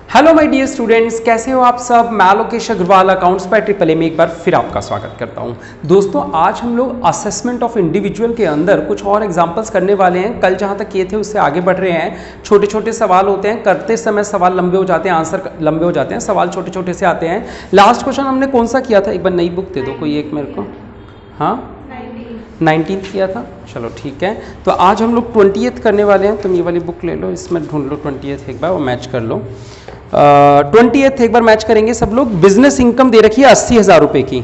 Hello my dear students, कैसे हो आप सब। मैं Lokesh Agarwal accounts by triple A में एक बार फिर आपका स्वागत करता हूं। दोस्तों, आज हम लोग असेसमेंट ऑफ इंडिविजुअल के अंदर कुछ और एग्जांपल्स करने वाले हैं। कल जहां तक किए थे उससे आगे बढ़ रहे हैं। छोटे छोटे सवाल होते हैं, करते समय सवाल लंबे हो जाते हैं, आंसर लंबे हो जाते हैं, सवाल छोटे छोटे से आते हैं। लास्ट क्वेश्चन हमने कौन सा किया था, एक बार नई बुक दे दो कोई एक मेरे को। हाँ, 19th किया था। चलो ठीक है, तो आज हम लोग 20th करने वाले हैं। तुम ये वाली बुक ले लो, इसमें ढूंढ लो 20th एक बार, वो मैच कर लो। 20th एक बार मैच करेंगे सब लोग। बिजनेस इनकम दे रखी है 80,000 रुपए की,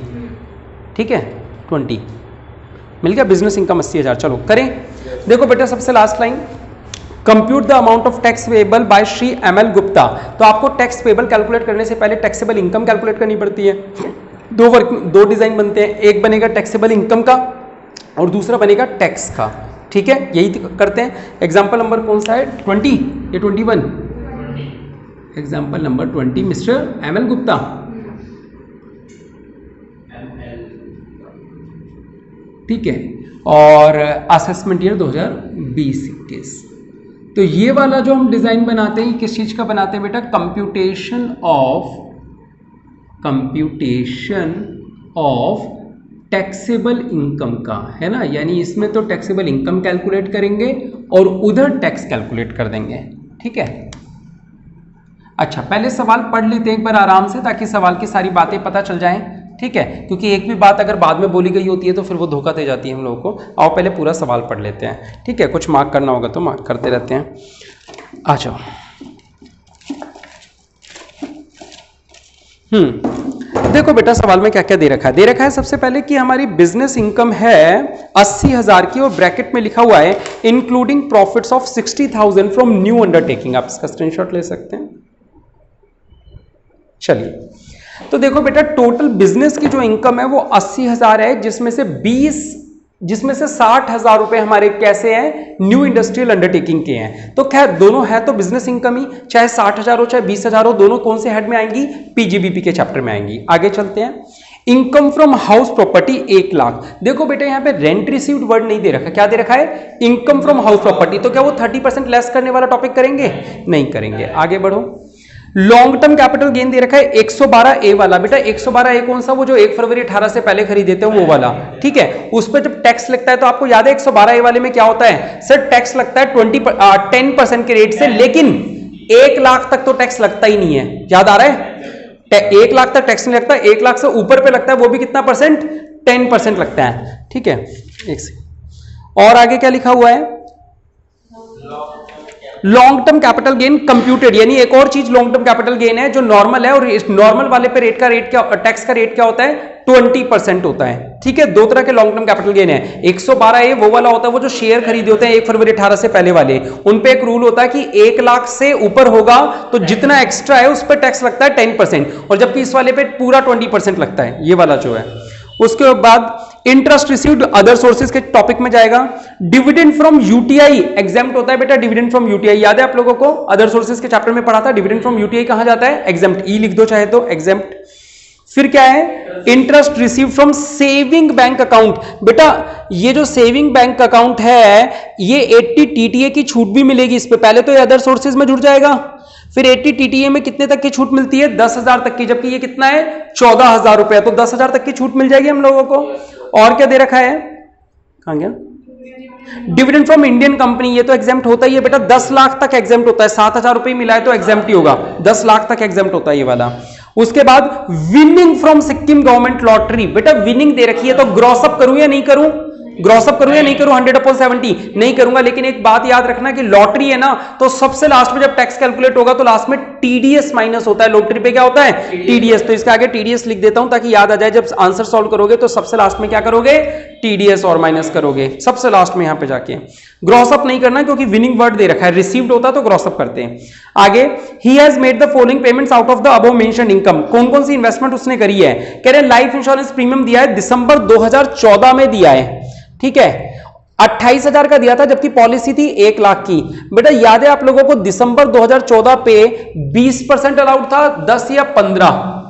ठीक है। 20 मिल गया, बिजनेस इनकम 80,000। चलो करें। देखो बेटा, सबसे last line, compute the amount of tax payable by Shri ML Gupta. तो आपको टैक्स पेएबल कैलकुलेट करने से पहले टैक्सेबल इनकम कैलकुलेट करनी पड़ती है। दो डिजाइन बनते हैं, एक बनेगा टैक्सेबल इनकम का और दूसरा बनेगा टैक्स का, ठीक है। यही करते हैं। एग्जाम्पल नंबर कौन सा है, 20 या 21? Example number 20 mister ML Gupta. ठीक है, और असेसमेंट ईयर 2020-21। तो ये वाला जो हम डिजाइन बनाते हैं, किस चीज का बनाते हैं बेटा, कंप्यूटेशन ऑफ टैक्सेबल इनकम का, है ना। यानी इसमें तो टैक्सेबल इनकम कैलकुलेट करेंगे और उधर टैक्स कैलकुलेट कर देंगे, ठीक है। अच्छा, पहले सवाल पढ़ लेते हैं एक बार आराम से, ताकि सवाल की सारी बातें पता चल जाएं, ठीक है। क्योंकि एक भी बात अगर बाद में बोली गई होती है तो फिर वो धोखा दे जाती है हम लोगों को। आओ पहले पूरा सवाल पढ़ लेते हैं, ठीक है। कुछ मार्क करना होगा तो मार्क करते रहते हैं। आ जाओ। देखो बेटा, सवाल में क्या क्या दे रखा है। दे रखा है सबसे पहले कि हमारी बिजनेस इनकम है 80,000 की और ब्रैकेट में लिखा हुआ है including profits of 60,000 from new undertaking. आप इसका स्क्रीनशॉट ले सकते हैं। चलिए, तो देखो बेटा, टोटल बिजनेस की जो इनकम है वो 80,000 है, जिसमें से 60,000 रुपए हमारे कैसे हैं, न्यू इंडस्ट्रियल अंडरटेकिंग के हैं। तो खैर दोनों है तो बिजनेस इनकम ही, चाहे 60,000 हो चाहे 20,000 हो, दोनों कौन से हेड में आएंगी, पीजीबीपी के चैप्टर में आएंगी। आगे चलते हैं। Income from house property 1 lakh. देखो बेटा, यहां पे रेंट रिसीव्ड वर्ड नहीं दे रखा, क्या दे रखा है, इनकम फ्रॉम हाउस प्रॉपर्टी। तो क्या वो 30% लेस करने वाला टॉपिक करेंगे, नहीं करेंगे। आगे बढ़ो। लॉन्ग टर्म कैपिटल गेन दे रखा है 112A वाला। बेटा 112A कौन सा, वो जो 1 फरवरी 18 से पहले खरीदे थे वो वाला, ठीक है। उस पर जब टैक्स लगता है तो आपको याद है 112A वाले में क्या होता है, सर टैक्स लगता है 10% के रेट से, लेकिन 1 लाख तक तो टैक्स लगता ही नहीं है। याद आ रहा है, 1 लाख तक टैक्स नहीं लगता, 1 लाख से ऊपर पे लगता है, वो भी कितना परसेंट, 10% लगता है, ठीक है। एक सेकंड, और आगे क्या लिखा हुआ है, long term capital gain computed. यानी एक और चीज लॉन्ग टर्म कैपिटल गेन है जो नॉर्मल है, और इस नॉर्मल वाले पे टैक्स का रेट क्या होता है, 20% होता है, ठीक है। दो तरह के लॉन्ग टर्म कैपिटल गेन है। 112A वो वाला होता है, वो जो शेयर खरीदे होते हैं 1 फरवरी 18 से पहले वाले, उन पे एक रूल होता है कि 1 लाख से ऊपर होगा तो जितना एक्स्ट्रा है उस पर टैक्स लगता है 10%, और जबकि इस वाले पे पूरा 20% लगता है, ये वाला जो है। उसके बाद इंटरेस्ट रिसीव्ड अदर सोर्सेज के टॉपिक में जाएगा। डिविडेंड फ्रॉम यूटीआई एग्जेम्प्ट होता है बेटा, डिविडेंड फ्रॉम यूटीआई याद है आप लोगों को, अदर सोर्सेज के चैप्टर में पढ़ा था। डिविडेंड फ्रॉम यूटीआई कहां जाता है, एग्जेम्प्ट, ई लिख दो चाहे तो, एग्जेम्प्ट। फिर क्या है, interest receive from saving bank account. बेटा ये जो सेविंग बैंक अकाउंट है, ये 80 TTA की छूट भी मिलेगी इस पे। पहले तो ये अदर सोर्सेज में जुड़ जाएगा, फिर 80 TTA में कितने तक की छूट मिलती है, 10,000 तक की, जबकि ये कितना है 14,000 रुपए, तो 10,000 तक की छूट मिल जाएगी हम लोगों को। और क्या दे रखा है, कहां गया, डिविडेंड फ्रॉम इंडियन कंपनी, ये तो एग्जेम्प्ट होता ही है बेटा, 10 लाख तक एग्जेम्प्ट होता है, 7,000 रुपए मिला है तो एग्जेम्प्ट ही होगा, 10 लाख तक एग्जेम्प्ट होता है ये वाला। उसके बाद winning from Sikkim government lottery. बेटा विनिंग दे रखी है तो ग्रॉसअप करूं या नहीं करूं, ग्रॉसअप करूं या नहीं करूं, 100/70 नहीं करूंगा। लेकिन एक बात याद रखना कि लॉटरी है ना, तो सबसे लास्ट में जब टैक्स कैलकुलेट होगा तो लास्ट में टीडीएस माइनस होता है। लॉटरी पे क्या होता है, टीडीएस। तो इसके आगे टीडीएस लिख देता हूं ताकि याद आ जाए, जब आंसर सॉल्व करोगे तो सबसे लास्ट में क्या करोगे, टीडीएस और माइनस करोगे सबसे लास्ट में यहां पे जाके। ग्रॉसअप नहीं करना क्योंकि विनिंग वर्ड दे रखा है, रिसीव्ड होता तो ग्रॉसअप करते हैं। आगे, he has made the following payments out of the above mentioned income. कौन कौन सी इन्वेस्टमेंट उसने करी है, कह रहे लाइफ इंश्योरेंस प्रीमियम दिया है दिसंबर 2014 में दिया है, ठीक है। 28,000 का दिया था, जबकि पॉलिसी थी 1 लाख की। बेटा याद है आप लोगों को, दिसंबर 2014 पे 20% अलाउड था, 10 या 15।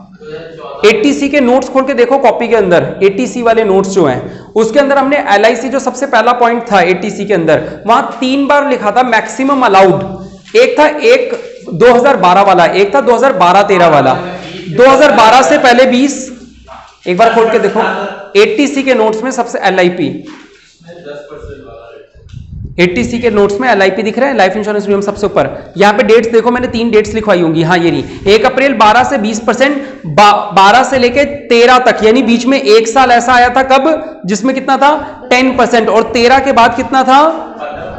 एटीसी के नोट्स खोल के देखो कॉपी के अंदर, एटीसी वाले नोट्स जो हैं उसके अंदर हमने एलआईसी जो सबसे पहला पॉइंट था एटीसी के अंदर, वहां 3 बार लिखा था मैक्सिमम अलाउड। एक था 1 2012 वाला, एक था 2012-13 वाला। 2012 से पहले 20, एक बार खोल के देखो 80C के नोट्स में सबसे LIP, 80C के नोट्स में LIP दिख रहा है, लाइफ इंश्योरेंस प्रीमियम सबसे ऊपर। यहाँ पे डेट्स देखो, मैंने 3 डेट्स लिखवाई होंगी, हाँ ये नहीं, 1 अप्रैल 12 से 20%, 12 से लेके 13 तक, यानी बीच में 1 साल ऐसा आया था कब जिसमें कितना था 10%, और 13 के बाद कितना था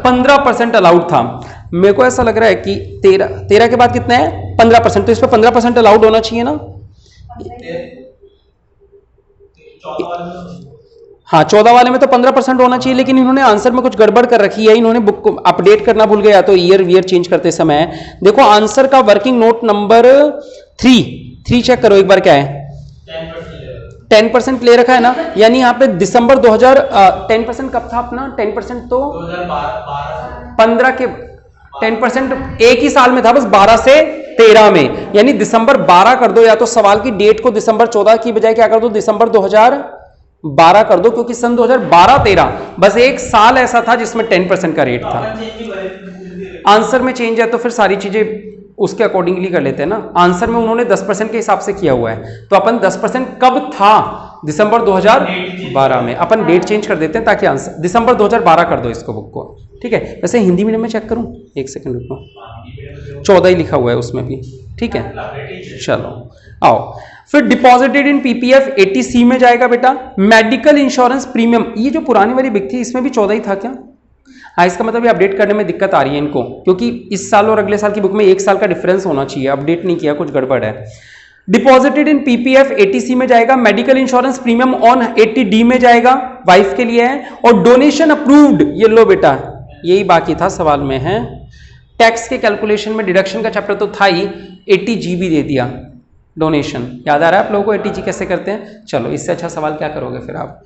15% अलाउड था। मेरे को ऐसा लग रहा है कि 13 के बाद कितना है 15%, तो इस पर 15% अलाउड होना चाहिए ना। हाँ 14 वाले में तो 15% होना चाहिए, लेकिन इन्होंने आंसर में कुछ गड़बड़ कर रखी है, इन्होंने बुक को अपडेट करना भूल गया, तो ईयर चेंज करते समय। देखो आंसर का वर्किंग नोट नंबर 3 चेक करो एक बार, क्या है 10% ले रखा है ना, यानी यहाँ पे दिसंबर 2000 10% कब था अपना 10%, तो 15 के 10% एक ही साल में था, बस 12 से 13 में, यानी दिसंबर 12 कर दो, या तो सवाल की डेट को दिसंबर 14 की बजाय क्या कर दो दिसंबर 2012 कर दो, क्योंकि सन 2012-13 बस एक साल ऐसा था जिसमें 10% का रेट था। आंसर में चेंज है तो फिर सारी चीजें उसके अकॉर्डिंगली कर लेते हैं ना। आंसर में उन्होंने 10% के हिसाब से किया हुआ है, तो अपन 10% कब था दिसंबर 2012 में, अपन डेट चेंज कर देते हैं ताकि आंसर दिसंबर 2012 कर दो इसको, बुक को, ठीक है। वैसे हिंदी मीडियम में चेक करूं, एक सेकंड रुको, 14 ही लिखा हुआ है उसमें भी, ठीक है। चलो आओ, फिर डिपॉजिटेड इन PPF 80C में जाएगा बेटा। मेडिकल इंश्योरेंस प्रीमियम, ये जो पुरानी वाली बिक थी इसमें भी 14 ही था क्या? हाँ, इसका मतलब ये अपडेट करने में दिक्कत आ रही है इनको, क्योंकि इस साल और अगले साल की बुक में 1 साल का डिफरेंस होना चाहिए, अपडेट नहीं किया, कुछ गड़बड़ है। डिपॉजिटेड इन PPF 80C में जाएगा। Medical insurance premium on 80D में जाएगा, वाइफ के लिए है। और डोनेशन अप्रूव्ड, ये लो बेटा, यही बाकी था सवाल में है। टैक्स के कैलकुलेशन में डिडक्शन का चैप्टर तो था ही, 80G भी दे दिया डोनेशन। याद आ रहा है आप लोगों को 80G कैसे करते हैं? चलो इससे अच्छा सवाल क्या करोगे फिर आप,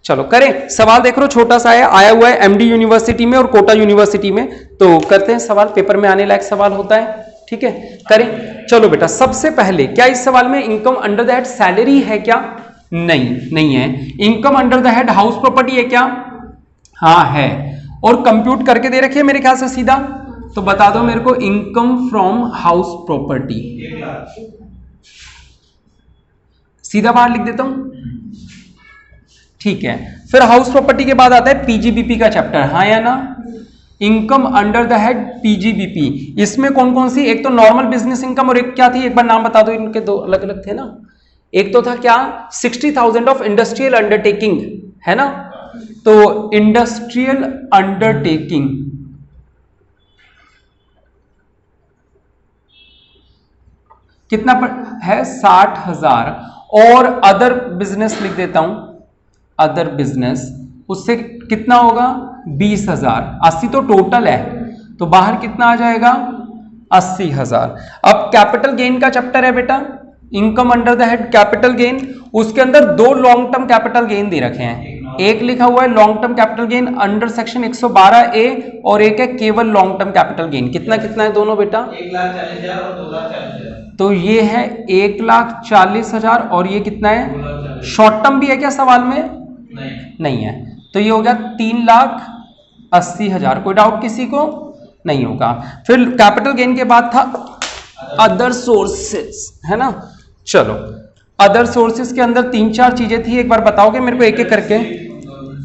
चलो करें सवाल। देख लो छोटा सा है, आया हुआ है MD यूनिवर्सिटी में और कोटा यूनिवर्सिटी में, तो करते हैं सवाल, पेपर में आने लायक सवाल होता है, ठीक है, करें। चलो बेटा, सबसे पहले क्या इस सवाल में income under the head salary है क्या? नहीं है। Income under the head house property है क्या? हाँ है। और कंप्यूट करके दे रखी है मेरे ख्याल से सीधा, तो बता दो मेरे को इनकम फ्रॉम हाउस प्रॉपर्टी, सीधा बाहर लिख देता हूं, ठीक है। फिर हाउस प्रॉपर्टी के बाद आता है PGBP का चैप्टर, हाँ या ना? Income under the head PGBP, इसमें कौन कौन सी, एक तो नॉर्मल बिजनेस इनकम और एक क्या थी, एक बार नाम बता दो, इनके दो अलग अलग थे ना। एक तो था क्या 60,000 ऑफ इंडस्ट्रियल अंडरटेकिंग, है ना, तो इंडस्ट्रियल अंडरटेकिंग कितना है 60,000, और अदर बिजनेस लिख देता हूं, अदर बिजनेस, उससे कितना होगा 20,000, 80 तो टोटल है, तो बाहर कितना आ जाएगा 80,000। अब कैपिटल गेन का चैप्टर है बेटा, income under the head capital gain, उसके अंदर 2 लॉन्ग टर्म कैपिटल गेन दे रखे हैं, एक लिखा हुआ है long term capital gain under section 112A, और एक है केवल लॉन्ग टर्म कैपिटल गेन। कितना कितना है दोनों बेटा? 1,40,000 और 2,40,000। तो ये है 1,40,000 और ये कितना है? शॉर्ट टर्म भी है क्या सवाल में? नहीं है, तो ये हो गया 3,80,000। कोई डाउट किसी को? नहीं होगा। फिर कैपिटल गेन के बाद था अदर सोर्सेस, है ना। चलो अदर सोर्सेस के अंदर 3-4 चीजें थी, एक बार बताओगे मेरे को एक एक करके।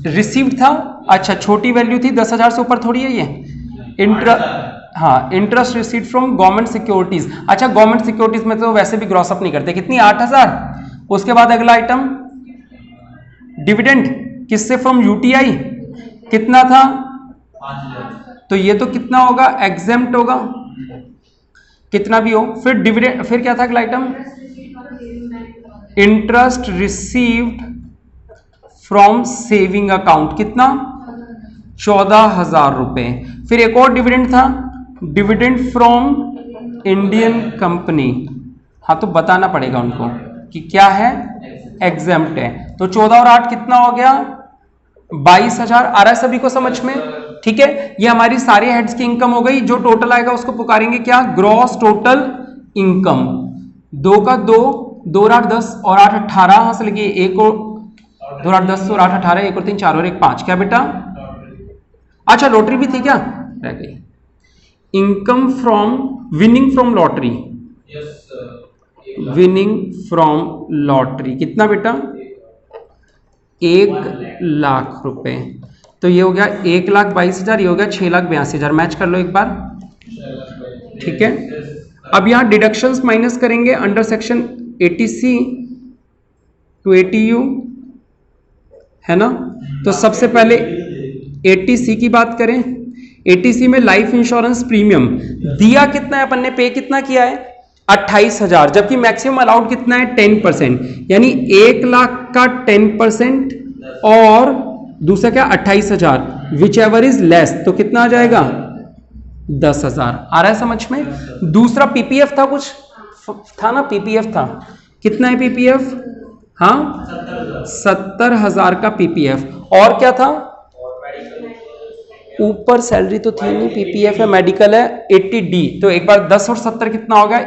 रिसीव्ड था, अच्छा छोटी वैल्यू थी, 10,000 से ऊपर थोड़ी है ये। हाँ, interest received from government securities, अच्छा गवर्नमेंट सिक्योरिटीज में तो वैसे भी ग्रॉस अप नहीं करते, कितनी 8,000। उसके बाद अगला आइटम डिविडेंड, किससे? फ्रॉम UTI, कितना था? 5,000। तो ये तो कितना होगा? एग्जेम्प्ट होगा, कितना भी हो। फिर डिविडेंड, फिर क्या था अगला item? Interest received from saving account, कितना? 14,000 रुपए। फिर एक और डिविडेंड था, डिविडेंड फ्रॉम इंडियन कंपनी, हाँ तो बताना पड़ेगा उनको कि क्या है, एग्जेम्प्ट है। तो 14 और 8 कितना हो गया? 22,000। आ रहा है सभी को समझ में? ठीक है, ये हमारी सारे हेड्स की इनकम हो गई। जो टोटल आएगा उसको पुकारेंगे क्या? Gross total income. 2 का 2, 2 और 8 10 और 8 18, हाँ से लगी 1 और 2 8 10 और 8 18, 1 और 3 4 और 1 5, क्या बेटा? अच्छा लॉटरी भी थी क्या? रह गई। Income from winning from lottery, yes winning from lottery कितना बेटा? 1,00,000 रुपए। तो ये हो गया 1,22,000, ये हो गया 6,82,000। मैच कर लो एक बार, ठीक है। अब यहां डिडक्शंस माइनस करेंगे under section 80C to 80U, है ना। तो सबसे पहले 80C की बात करें। 80C में लाइफ इंश्योरेंस प्रीमियम दिया कितना है अपन ने, पे कितना किया है? 28,000, जबकि मैक्सिमम अलाउड कितना है? 10%, यानी 1,00,000 का 10% और दूसरा क्या? 28,000, विच एवर इज लेस, तो कितना आ जाएगा? 10,000। आ रहा है समझ में? दूसरा पीपीएफ था, कुछ था ना, पीपीएफ था। कितना है पीपीएफ? हाँ 70,000 का पीपीएफ। और क्या था? ऊपर सैलरी तो थी नहीं, पीपीएफ है, मेडिकल है, 80D। तो एक बार 10 और 70 कितना हो गया?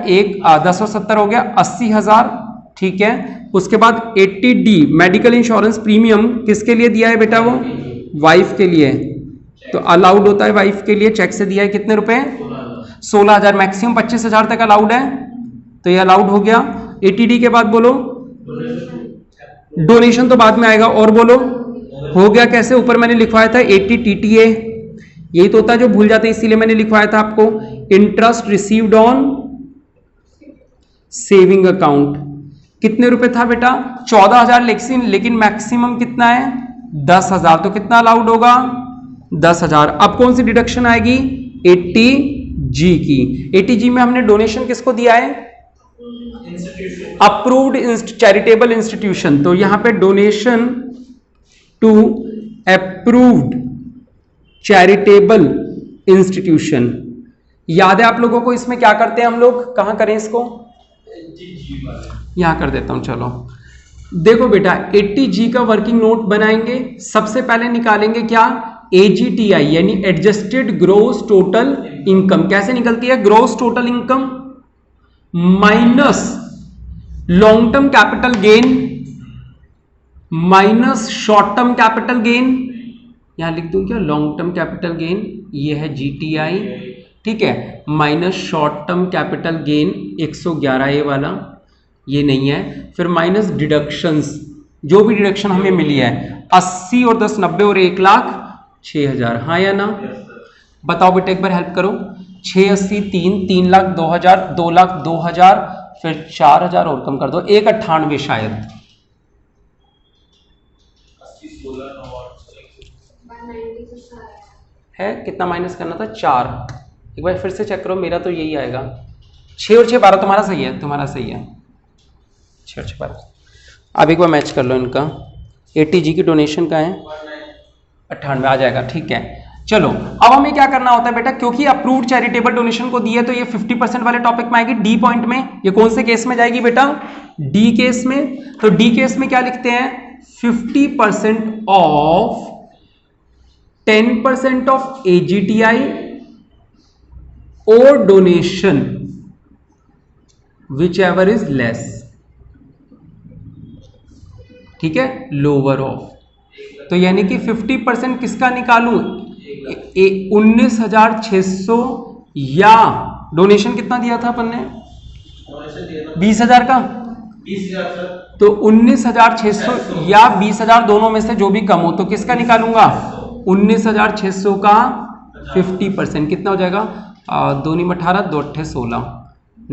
10 और 70 हो गया 80,000, ठीक है। उसके बाद 80D मेडिकल इंश्योरेंस प्रीमियम किसके लिए दिया है बेटा? वो वाइफ के लिए, तो अलाउड होता है वाइफ के लिए। चेक से दिया है कितने रुपए? 16,000। मैक्सिमम 25,000 तक अलाउड है, तो ये अलाउड हो गया। 80D के बाद बोलो, डोनेशन तो बाद में आएगा। और बोलो, हो गया कैसे? ऊपर मैंने लिखवाया था 80 TTA, यही तो होता है जो भूल जाते हैं, इसीलिए मैंने लिखवाया था आपको। Interest received on saving account कितने रुपए था बेटा? 14,000, लेकिन मैक्सिमम कितना है? 10,000। तो कितना अलाउड होगा? 10,000। अब कौन सी डिडक्शन आएगी? 80G की। 80G में हमने डोनेशन किसको दिया है? Approved charitable institution. तो यहां पे donation to approved charitable institution. याद है आप लोगों को? इसमें क्या करते हैं हम लोग? कहां करें इसको? यहां कर देता हूं, चलो देखो बेटा। 80G का वर्किंग नोट बनाएंगे। सबसे पहले निकालेंगे क्या? AGTI यानी एडजस्टेड ग्रोस टोटल इनकम। कैसे निकलती है? Gross total income minus long term capital gain minus short term capital gain. यहां लिख दूं क्या? लॉन्ग टर्म कैपिटल गेन, ये है GTI, ठीक है, minus short term capital gain 111 ये वाला, ये नहीं है। फिर माइनस डिडक्शंस, जो भी डिडक्शन हमें मिली है, 80 और 10 90 और 1,00,000 6,000। हाँ या ना? बताओ बेटा, एक बार हेल्प करो। 680 3,00,000 2,000 2,00,000 2,000, फिर 4,000 और कम कर दो, 198 शायद है। कितना माइनस करना था? 4। एक बार फिर से चेक करो, मेरा तो यही आएगा। 6 और 6 12, तुम्हारा सही है, तुम्हारा सही है। 6 और 6 12। अब एक बार मैच कर लो इनका। 80G की डोनेशन का है 98 आ जाएगा, ठीक है। चलो अब हमें क्या करना होता है बेटा? क्योंकि अप्रूव्ड चैरिटेबल डोनेशन को दी है, तो ये 50% वाले टॉपिक में आएगी। डी पॉइंट में ये कौन से केस में जाएगी बेटा? डी केस में। तो डी केस में क्या लिखते हैं? 50% ऑफ 10% ऑफ AGTI और donation which ever is less, ठीक है, लोअर ऑफ। तो यानी कि 50% किसका निकालूं? 19,600 या डोनेशन कितना दिया था अपन ने? 20,000 का। 20,000 तो 19,600 या 20,000 दोनों में से जो भी कम हो, तो किसका निकालूंगा? 19,600 का 50% कितना हो जाएगा? 2 × 18 2 × 16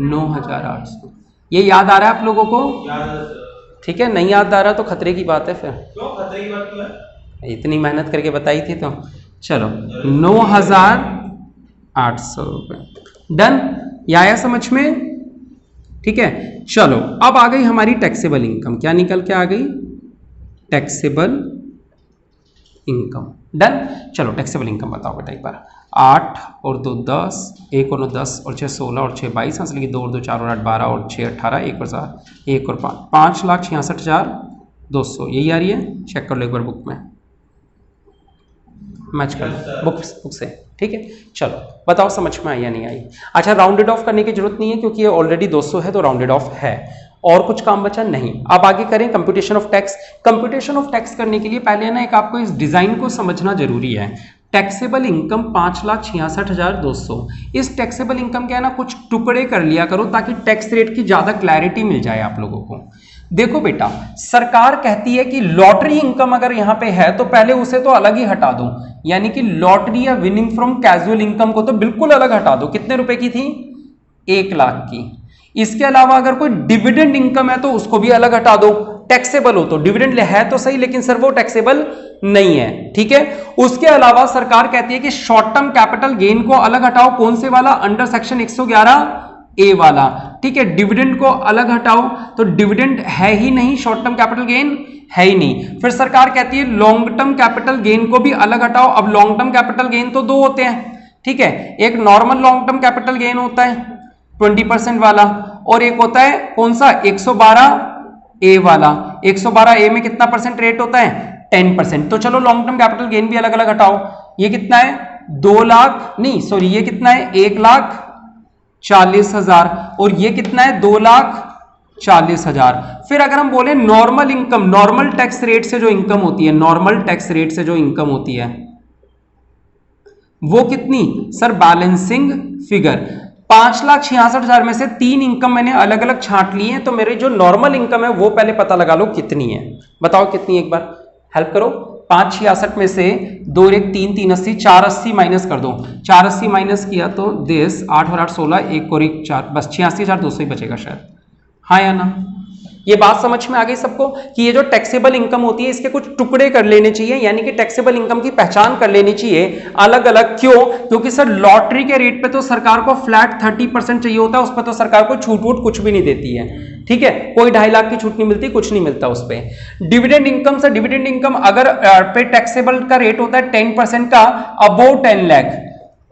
9,800। ये याद आ रहा है आप लोगों को? ठीक है, नहीं याद आ रहा तो खतरे की बात है। फिर क्यों खतरे की बात क्यों है? इतनी मेहनत करके बताई थी तो चलो 9,800 रुपए। डन? ये आया समझ में? ठीक है। चलो अब आ गई हमारी टैक्सेबल इनकम। क्या निकल के आ गई? Taxable income. डन? चलो टैक्सेबल इनकम बताओ बेटा एक बार। 8 और 2 10, 1 और 9 10 और 6 16 और 6 22, हंस लगी 2 और 2 4 और 8 12 और 6 18, 1 और 7 1 और 5 5,66,200। यही आ रही है? चेक कर लो एक बार बुक में, मैच कर लो बुक से, ठीक है। चलो बताओ समझ में आई या नहीं आई? अच्छा, राउंडेड ऑफ करने की जरूरत नहीं है क्योंकि ये ऑलरेडी 200 है तो राउंडेड ऑफ है। और कुछ काम बचा? नहीं। अब आगे करें computation of tax. Computation of tax करने के लिए पहले ना एक आपको इस डिजाइन को समझना जरूरी है। Taxable income 5,66,200। इस टैक्सेबल इनकम के है ना कुछ टुकड़े कर लिया करो ताकि टैक्स रेट की ज्यादा क्लैरिटी मिल जाए आप लोगों को। देखो बेटा, सरकार कहती है कि लॉटरी इनकम अगर यहां पे है तो पहले उसे तो अलग ही हटा दो, यानी कि लॉटरी या विनिंग फ्रॉम कैजुअल इनकम को तो बिल्कुल अलग हटा दो। कितने रुपए की थी? 1 लाख की। इसके अलावा अगर कोई डिविडेंड इनकम है तो उसको भी अलग हटा दो। टैक्सेबल हो तो डिविडेंड है तो सही, लेकिन सर वो टैक्सेबल नहीं है, ठीक है। उसके अलावा सरकार कहती है कि शॉर्ट टर्म कैपिटल गेन को अलग हटाओ। कौन से वाला? अंडर सेक्शन 111A वाला, ठीक है। डिविडेंड को अलग हटाओ, तो डिविडेंड है ही नहीं, शॉर्ट टर्म कैपिटल गेन है ही नहीं। फिर सरकार कहती है लॉन्ग टर्म कैपिटल गेन को भी अलग हटाओ। अब लॉन्ग टर्म कैपिटल गेन तो दो होते हैं, ठीक है। एक normal long term capital gain होता है 20% वाला, और एक होता है कौन सा? 112A वाला। 112A में कितना परसेंट रेट होता है? 10%। तो चलो लॉन्ग टर्म कैपिटल गेन भी अलग अलग हटाओ। ये कितना है? 2 लाख नहीं, सॉरी, ये कितना है? 1,40,000। और ये कितना है? 2,40,000। फिर अगर हम बोले normal income, normal tax rate से जो इनकम होती है, नॉर्मल टैक्स रेट से जो इनकम होती है वो कितनी? सर बैलेंसिंग फिगर 5,66,000 में से 3 इनकम मैंने अलग अलग छांट ली है, तो मेरी जो नॉर्मल इनकम है वो पहले पता लगा लो कितनी है। बताओ कितनी, एक बार हेल्प करो। 5,66 में से 2 और 1 3, 3 80, 480 माइनस कर दो। 480 माइनस किया तो 10, 8 और 8 16, 1 और 1 4, बस 86,200 ही बचेगा शायद। हाँ या ना? ये बात समझ में आ गई सबको कि ये जो टैक्सेबल इनकम होती है इसके कुछ टुकड़े कर लेने चाहिए, यानी कि टैक्सेबल इनकम की पहचान कर लेनी चाहिए अलग अलग। क्यों? क्योंकि सर लॉटरी के रेट पे तो सरकार को फ्लैट 30% चाहिए होता है, उस पर तो सरकार को छूट वूट कुछ भी नहीं देती है, ठीक है। कोई 2.5 लाख की छूट नहीं मिलती, कुछ नहीं मिलता उस पर। Dividend income, sir dividend income अगर पे टैक्सेबल का रेट होता है 10% का अबोव 10 लाख,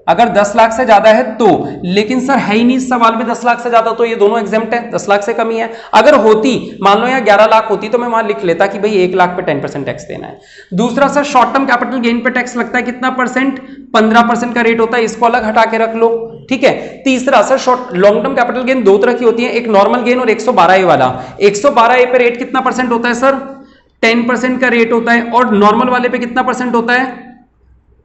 अगर 10 लाख से ज्यादा है तो। लेकिन सर है ही नहीं इस सवाल में 10 लाख से ज्यादा, तो ये दोनों एग्जेम्प्ट है, 10 लाख से कमी है। अगर होती, मान लो यहाँ 11 लाख होती, तो मैं वहां लिख लेता कि भाई 1 लाख पे 10% टैक्स देना है। दूसरा sir short term capital gain पे टैक्स लगता है कितना परसेंट? 15% का रेट होता है, इसको अलग हटा के रख लो, ठीक है। तीसरा sir short long term capital gain 2 तरह की होती है, एक नॉर्मल गेन और 112A वाला। 112A पे रेट कितना परसेंट होता है सर? 10% का रेट होता है, और नॉर्मल वाले पे कितना परसेंट होता है?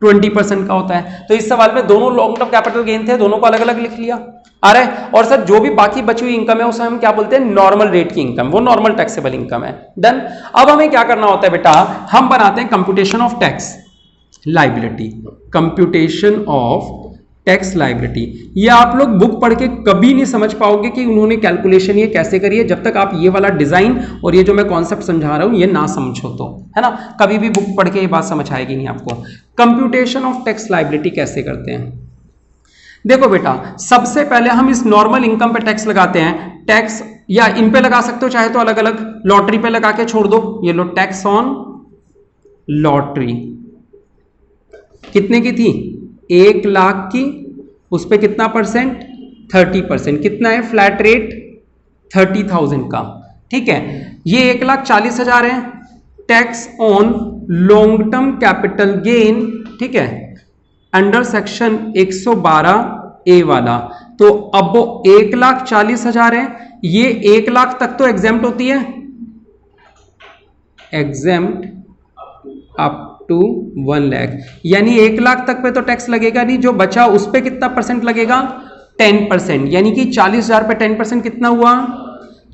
20% का होता है। तो इस सवाल में दोनों लॉन्ग टर्म कैपिटल गेन थे, दोनों को अलग अलग लिख लिया आ रहा है। और सर जो भी बाकी बची हुई इनकम है उसे हम क्या बोलते हैं? नॉर्मल रेट की इनकम, वो नॉर्मल टैक्सेबल इनकम है। डन। अब हमें क्या करना होता है बेटा? हम बनाते हैं computation of tax liability, computation of tax liability. ये आप लोग बुक पढ़ के कभी नहीं समझ पाओगे कि उन्होंने कैलकुलेशन ये कैसे करी है, जब तक आप ये वाला डिजाइन और ये जो मैं कॉन्सेप्ट समझा रहा हूं ये ना समझो तो, है ना। कभी भी बुक पढ़ के ये बात समझ आएगी नहीं आपको। कंप्यूटेशन ऑफ टैक्स लायबिलिटी कैसे करते हैं? देखो बेटा, सबसे पहले हम इस नॉर्मल इनकम पे टैक्स लगाते हैं। टैक्स या इन पे लगा सकते हो, चाहे तो अलग अलग, लॉटरी पे लगा के छोड़ दो। ये लो, टैक्स ऑन लॉटरी कितने की थी? 1 लाख की। उस पे कितना परसेंट? 30%। कितना है फ्लैट रेट? 30,000 का, ठीक है। ये 1,40,000 है। Tax on long term capital gain, ठीक है, अंडर सेक्शन 112A वाला। तो अब वो 1,40,000 है, ये 1 लाख तक तो एग्जेम्प्ट होती है, एग्जेम्प्ट अप टू 1 लाख, यानी 1 लाख तक पे तो टैक्स लगेगा नहीं। जो बचा उस पे कितना परसेंट लगेगा? 10%, यानी कि 40,000 पे 10% कितना हुआ?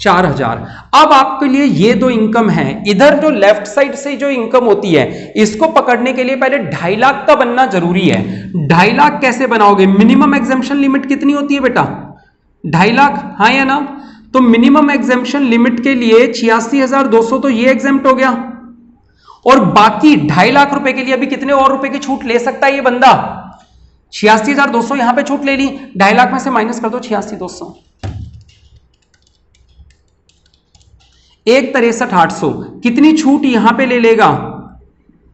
4,000। अब आपके लिए ये दो इनकम है, इधर जो लेफ्ट साइड से जो इनकम होती है इसको पकड़ने के लिए पहले 2.5 लाख का बनना जरूरी है। 2.5 लाख कैसे बनाओगे? मिनिमम एग्जेम्पशन लिमिट कितनी होती है बेटा? 2.5 लाख, हाँ या ना? तो मिनिमम एग्जेम्पशन लिमिट के लिए 86,200 तो ये एग्जेम्प्ट हो गया, और बाकी 2.5 लाख रुपए के लिए अभी कितने और रुपए की छूट ले सकता है ये बंदा? 86,200 यहां पे छूट ले ली, 2.5 लाख में से माइनस कर दो 86,200, 1,63,800। कितनी छूट यहां पे ले लेगा?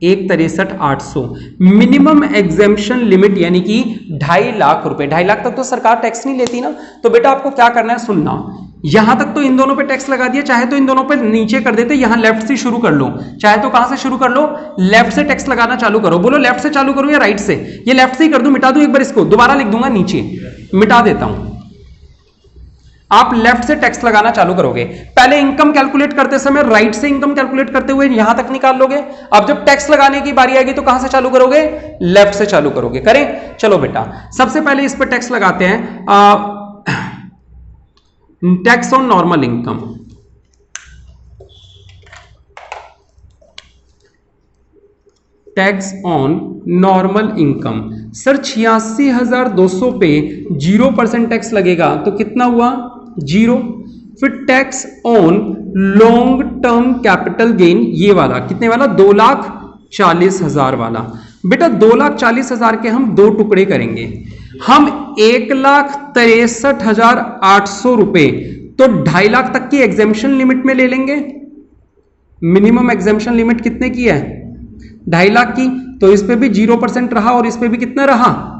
1,63,800। मिनिमम एग्जेम्पशन लिमिट यानी कि 2.5 लाख रुपए। 2.5 लाख तक तो सरकार टैक्स नहीं लेती ना। तो बेटा आपको क्या करना है, सुनना। यहां तक तो इन दोनों पे टैक्स लगा दिया, चाहे तो इन दोनों पे नीचे कर देते, यहां लेफ्ट से शुरू कर लो, चाहे तो कहां से शुरू कर लो? लेफ्ट से टैक्स लगाना चालू करो। बोलो लेफ्ट से चालू करूं या राइट से? ये लेफ्ट से ही कर दूं, मिटा दूं एक बार, इसको दोबारा लिख दूंगा नीचे, मिटा देता हूं। आप लेफ्ट से टैक्स लगाना चालू करोगे। पहले इनकम कैलकुलेट करते समय राइट से इनकम कैलकुलेट करते हुए यहां तक निकाल लोगे। अब जब टैक्स लगाने की बारी आएगी तो कहां से चालू करोगे? लेफ्ट से चालू करोगे। करें? चलो बेटा, सबसे पहले इस पर टैक्स लगाते हैं। Tax on normal income. Tax on normal income. Sir 86,200 पे 0% टैक्स लगेगा तो कितना हुआ? 0। फिर tax on long term capital gain, ये वाला कितने वाला? 2,40,000 वाला। बेटा 2,40,000 के हम दो टुकड़े करेंगे। हम 1,63,800 रुपए तो 2.5 लाख तक की एग्जेम्पशन लिमिट में ले लेंगे। मिनिमम एग्जेम्पशन लिमिट कितने की है? 2.5 लाख की। तो इस पे भी 0% रहा और इस पे भी कितना रहा?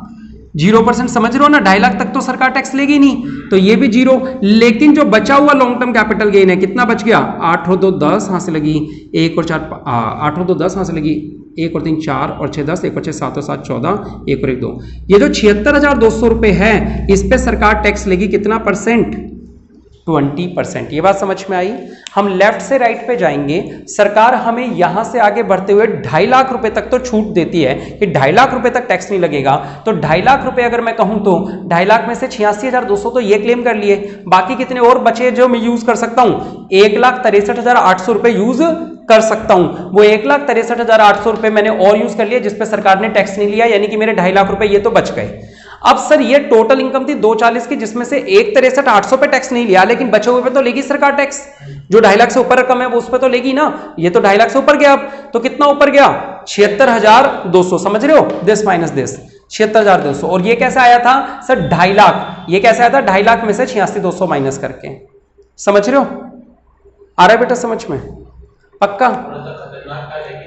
0%। समझ रहे हो ना? 2.5 लाख तक तो सरकार टैक्स लेगी नहीं, तो ये भी 0। लेकिन जो बचा हुआ लॉन्ग टर्म कैपिटल गेन है, कितना बच गया? 8 और 2 10, हां से लगी 1 और 4 8 और 2 10, हां से लगी 1 और 3 4 और 6 10, 1 और 6 7 और 7 14, 1 और 1 2। ये जो 76,200 रुपए है, इस पे सरकार टैक्स लेगी कितना परसेंट? 20%। ये बात समझ में आई? हम लेफ्ट से राइट पे जाएंगे। सरकार हमें यहां से आगे बढ़ते हुए 2.5 लाख रुपए तक तो छूट देती है कि 2.5 लाख रुपए तक टैक्स नहीं लगेगा। तो 2.5 लाख रुपए अगर मैं कहूं तो 2.5 लाख में से 86,200 तो ये क्लेम कर लिए, बाकी कितने और बचे जो मैं यूज कर सकता हूं? 1,63,800 रुपए यूज कर सकता हूं। वो 1,63,800 रुपए मैंने और यूज कर लिया जिसपे सरकार ने टैक्स नहीं लिया, यानी कि मेरे 2.5 लाख रुपए ये तो बच गए। अब सर ये टोटल इनकम थी 240 की, जिसमें से 1,63,800 पे टैक्स नहीं लिया, लेकिन बचे हुए पे तो लेगी सरकार टैक्स। जो 2.5 लाख से ऊपर रकम है वो उस पे तो लेगी ना। ये तो 2.5 लाख से ऊपर गया। अब तो कितना ऊपर गया? 76,200। समझ रहे हो? This minus this 76,200। और ये कैसे आया था सर? 2.5 लाख। ये कैसे आया था? 2.5 लाख में से 86,200 माइनस करके। समझ रहे हो? आ रहा है बेटा समझ में? पक्का?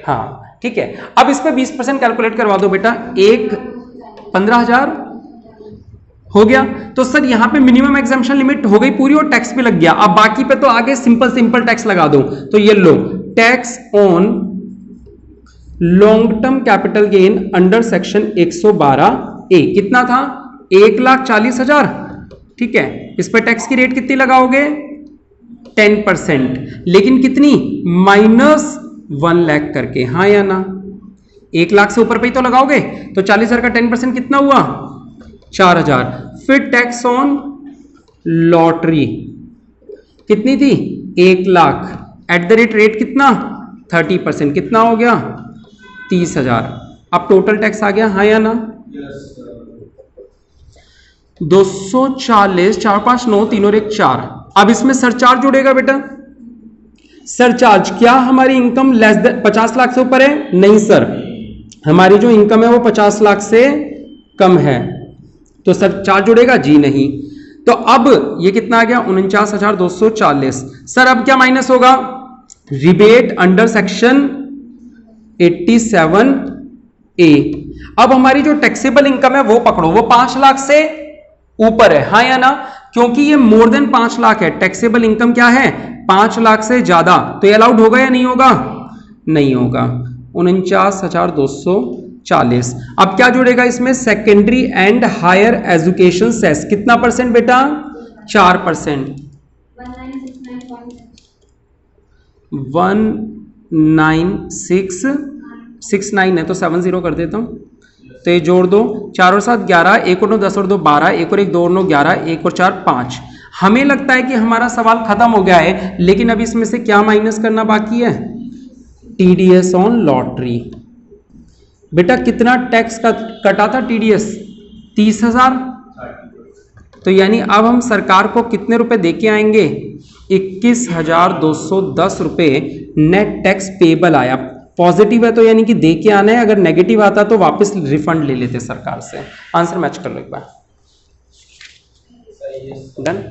हाँ ठीक है। अब इस पे 20% कैलकुलेट करवा दो बेटा। 15,000 हो गया। तो सर यहां पे मिनिमम एग्जेम्पशन लिमिट हो गई पूरी और टैक्स भी लग गया। अब बाकी पे तो आगे सिंपल टैक्स लगा दो। तो ये लो, tax on long term capital gain under section 112A कितना था? 1,40,000। ठीक है। इस पे टैक्स की रेट कितनी लगाओगे? 10%। लेकिन कितनी? -1 लाख करके। हाँ या ना? 1 लाख से ऊपर पे ही तो लगाओगे। तो 40,000 का 10% कितना हुआ? 4,000। फिर टैक्स ऑन लॉटरी कितनी थी? 1 लाख। एट द रेट कितना? 30%। कितना हो गया? 30,000। अब टोटल टैक्स आ गया। हाँ या ना? 240, 4 5 9 3 और 1 4। अब इसमें सरचार्ज जुड़ेगा बेटा। सरचार्ज क्या हमारी इनकम लेस देन 50 लाख से ऊपर है? नहीं सर, हमारी जो इनकम है वो 50 लाख से कम है, तो सरचार्ज जुड़ेगा? जी नहीं। तो अब ये कितना आ गया? 49,240। सर अब क्या माइनस होगा? Rebate under section 87A। अब हमारी जो टैक्सेबल इनकम है वो पकड़ो, वो 5 लाख से ऊपर है। हाँ या ना? क्योंकि ये मोर देन 5 लाख है। टैक्सेबल इनकम क्या है? 5 लाख से ज्यादा। तो ये अलाउड होगा या नहीं होगा? नहीं होगा। 49,240। अब क्या जुड़ेगा इसमें? Secondary and higher education cess. कितना परसेंट बेटा? 4%। 19,669 है तो 70 कर देता हूं। तो ये जोड़ दो, 4 और 7 11, 1 और 9 10 और 2 12, 1 और 1 2 और 9 11, 1 और 4 5। हमें लगता है कि हमारा सवाल खत्म हो गया है, लेकिन अब इसमें से क्या माइनस करना बाकी है? TDS on lottery. बेटा कितना टैक्स कटा था टीडीएस? 30,000। तो यानी अब हम सरकार को कितने रुपए देके आएंगे? 21,210 रुपए नेट टैक्स पेबल आया। पॉजिटिव है तो यानी कि दे के आना है, अगर नेगेटिव आता तो वापस रिफंड ले लेते सरकार से। आंसर मैच कर लो एक बार। डन?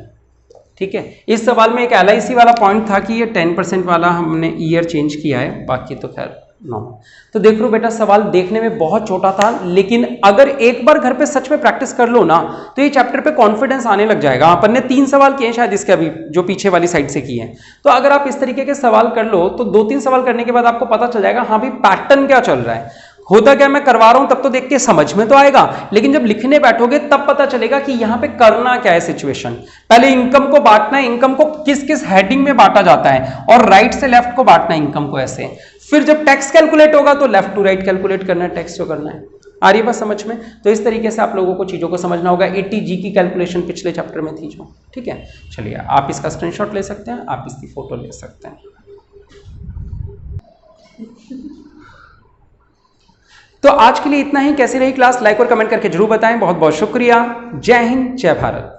ठीक है। इस सवाल में एक LIC वाला पॉइंट था कि ये 10% वाला हमने ईयर चेंज किया है, बाकी तो खैर नॉर्मल। तो देख लो बेटा, सवाल देखने में बहुत छोटा था, लेकिन अगर एक बार घर पे सच में प्रैक्टिस कर लो ना तो ये चैप्टर पे कॉन्फिडेंस आने लग जाएगा। अपन ने 3 सवाल किए शायद इसके, अभी जो पीछे वाली साइड से किए हैं। तो अगर आप इस तरीके के सवाल कर लो तो 2-3 सवाल करने के बाद आपको पता चल जाएगा हाँ भाई पैटर्न क्या चल रहा है। होता क्या, मैं करवा रहा हूं तब तो देख के समझ में तो आएगा, लेकिन जब लिखने बैठोगे तब पता चलेगा कि यहां पे करना क्या है सिचुएशन। पहले इनकम को बांटना है, इनकम को किस किस हेडिंग में बांटा जाता है, और राइट से लेफ्ट को बांटना है इनकम को ऐसे। फिर जब टैक्स कैलकुलेट होगा तो लेफ्ट टू राइट कैलकुलेट करना है, टैक्स जो करना है। आ रही है बात समझ में? तो इस तरीके से आप लोगों को चीजों को समझना होगा। 80G की कैलकुलेशन पिछले चैप्टर में थी जो, ठीक है। चलिए आप इसका स्क्रीनशॉट ले सकते हैं, आप इसकी फोटो ले सकते हैं। तो आज के लिए इतना ही। कैसी रही क्लास, लाइक और कमेंट करके जरूर बताएं। बहुत बहुत शुक्रिया। जय हिंद, जय भारत।